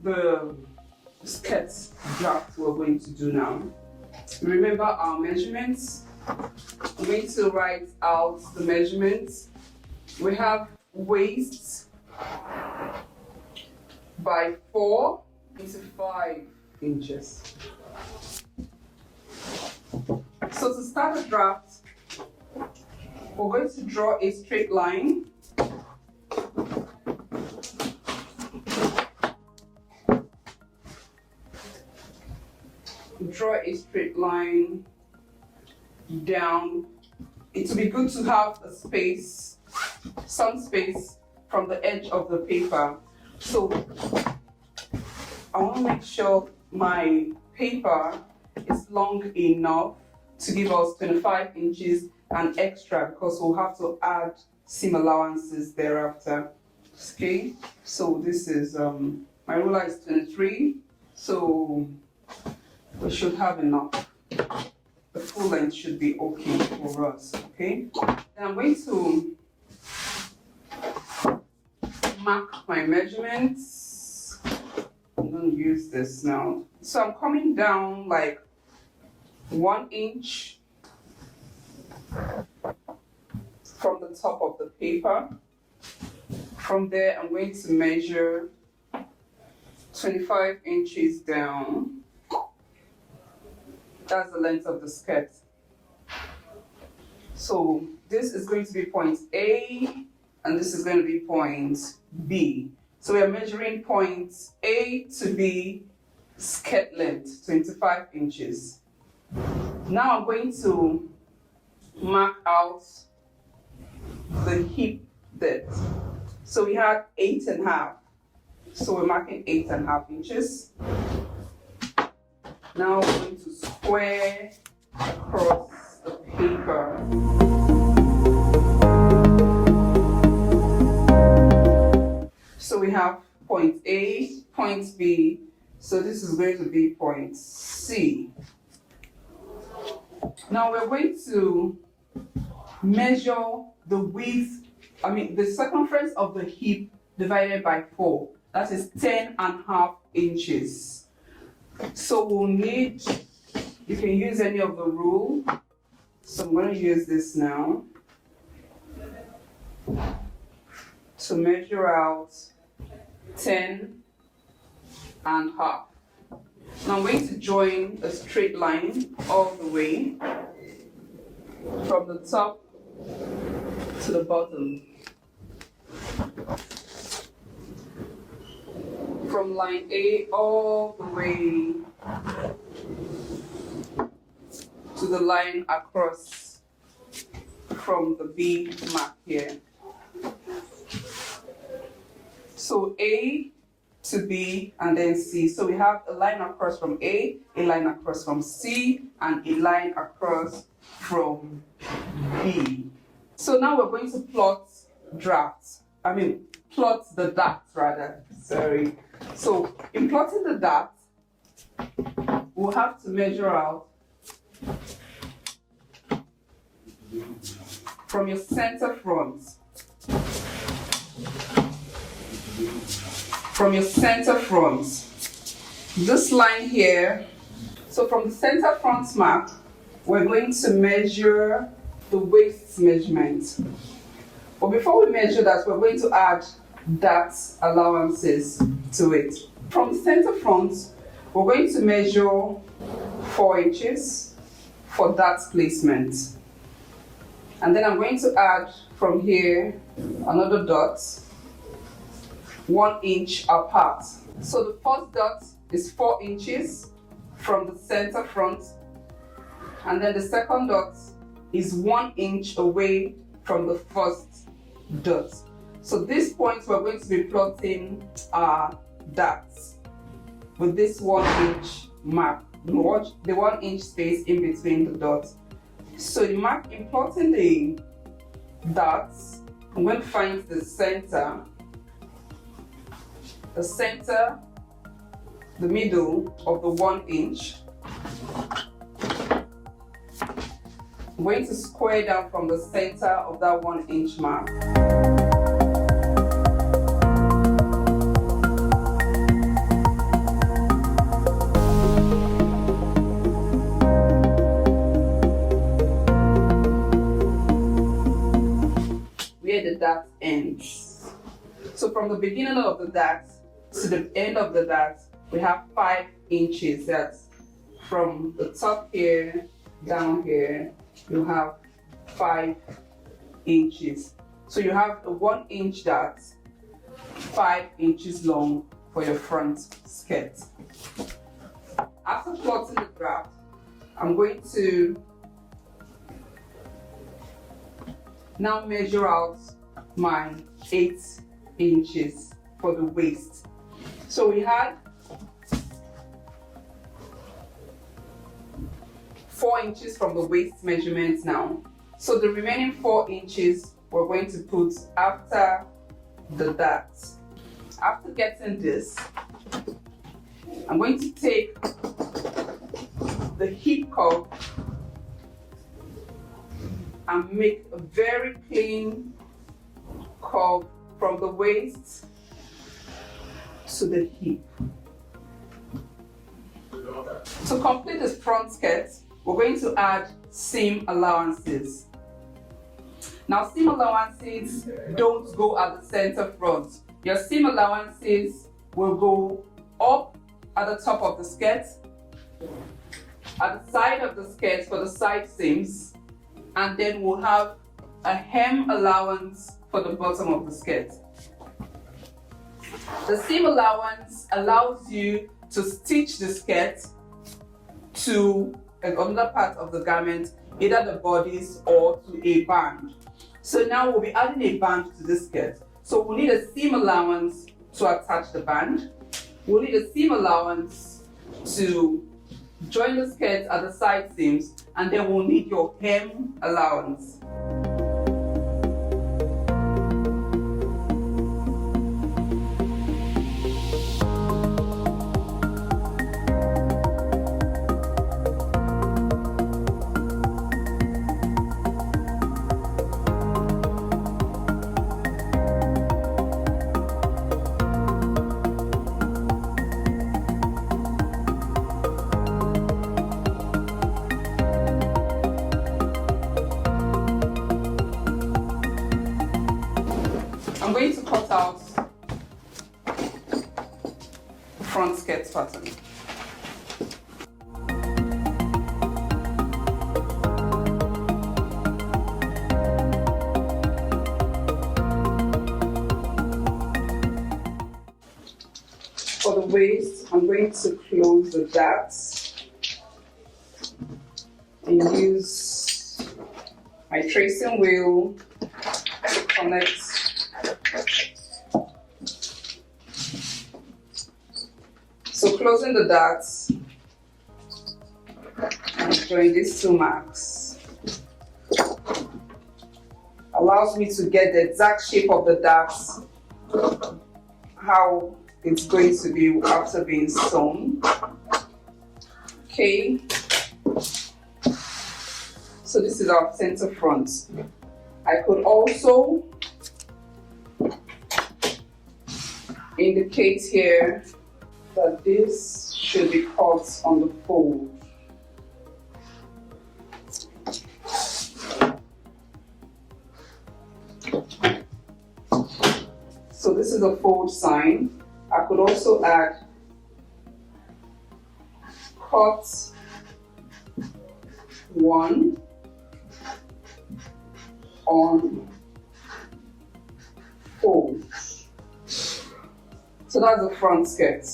the skirt draft we're going to do now. Remember our measurements. I'm going to write out the measurements. We have waist by 4 into 5 inches. So to start the draft, we're going to draw a straight line. Draw a straight line down. It will be good to have a space, some space from the edge of the paper. So I want to make sure my paper is long enough to give us 25 inches and extra, because we'll have to add seam allowances thereafter. Okay, so this is my ruler is 23, so we should have enough. The full length should be okay for us. Okay, then I'm going to mark my measurements. I'm going to use this now. So I'm coming down like 1 inch from the top of the paper. From there, I'm going to measure 25 inches down. That's the length of the skirt. So this is going to be point A, and this is going to be point B. So we are measuring point A to B skirt length, 25 inches. Now I'm going to mark out the hip depth. So we had 8.5. So we're marking 8.5 inches. Now we're going to square across the paper. So we have point A, point B. So this is going to be point C. Now we're going to measure the width, the circumference of the hip divided by 4. That is 10.5 inches. So we'll need, you can use any of the rule. So I'm going to use this now to measure out 10.5. Now I'm going to join a straight line all the way from the top to the bottom. From line A all the way to the line across from the B mark here. So A to B and then C. So we have a line across from A line across from C, and a line across from B. So now we're going to plot plot the dots rather, sorry. So in plotting the dots, we'll have to measure out from your center front. From your center front, this line here, so from the center front mark, we're going to measure the waist measurement. But before we measure that, we're going to add dart allowances to it. From the center front, we're going to measure 4 inches for dart placement. And then I'm going to add from here another dot, 1 inch apart. So the first dot is 4 inches from the center front, and then the second dot is 1 inch away from the first dot. So this point we're going to be plotting our darts with this 1 inch mark. Watch the 1 inch space in between the dots. So in plotting the dots, I'm going to find the center, the middle of the 1 inch. I'm going to square down from the center of that 1 inch mark. dart ends. So from the beginning of the dart to the end of the dart, we have 5 inches. That's from the top here down here, you have 5 inches. So you have a 1 inch dart, 5 inches long for your front skirt. After plotting the graph, I'm going to now measure out my 8 inches for the waist. So we had 4 inches from the waist measurement now. So the remaining 4 inches we're going to put after the dart. After getting this, I'm going to take the hip curve and make a very clean curve from the waist to the hip. To complete this front skirt, we're going to add seam allowances. Now, seam allowances don't go at the center front. Your seam allowances will go up at the top of the skirt, at the side of the skirt for the side seams, and then we'll have a hem allowance for the bottom of the skirt. The seam allowance allows you to stitch the skirt to another part of the garment, either the bodice or to a band. So now we'll be adding a band to this skirt. So we'll need a seam allowance to attach the band. We'll need a seam allowance to join the skirt at the side seams, and then we'll need your hem allowance. I'm going to cut out the front skirt pattern. For the waist, I'm going to close the darts and use my tracing wheel to connect So closing the darts and join these 2 marks allows me to get the exact shape of the darts, how it's going to be after being sewn. Okay, so this is our center front. I could also indicate here that this should be cut on the fold. So this is a fold sign. I could also add cut 1 on fold. So that's the front skirt.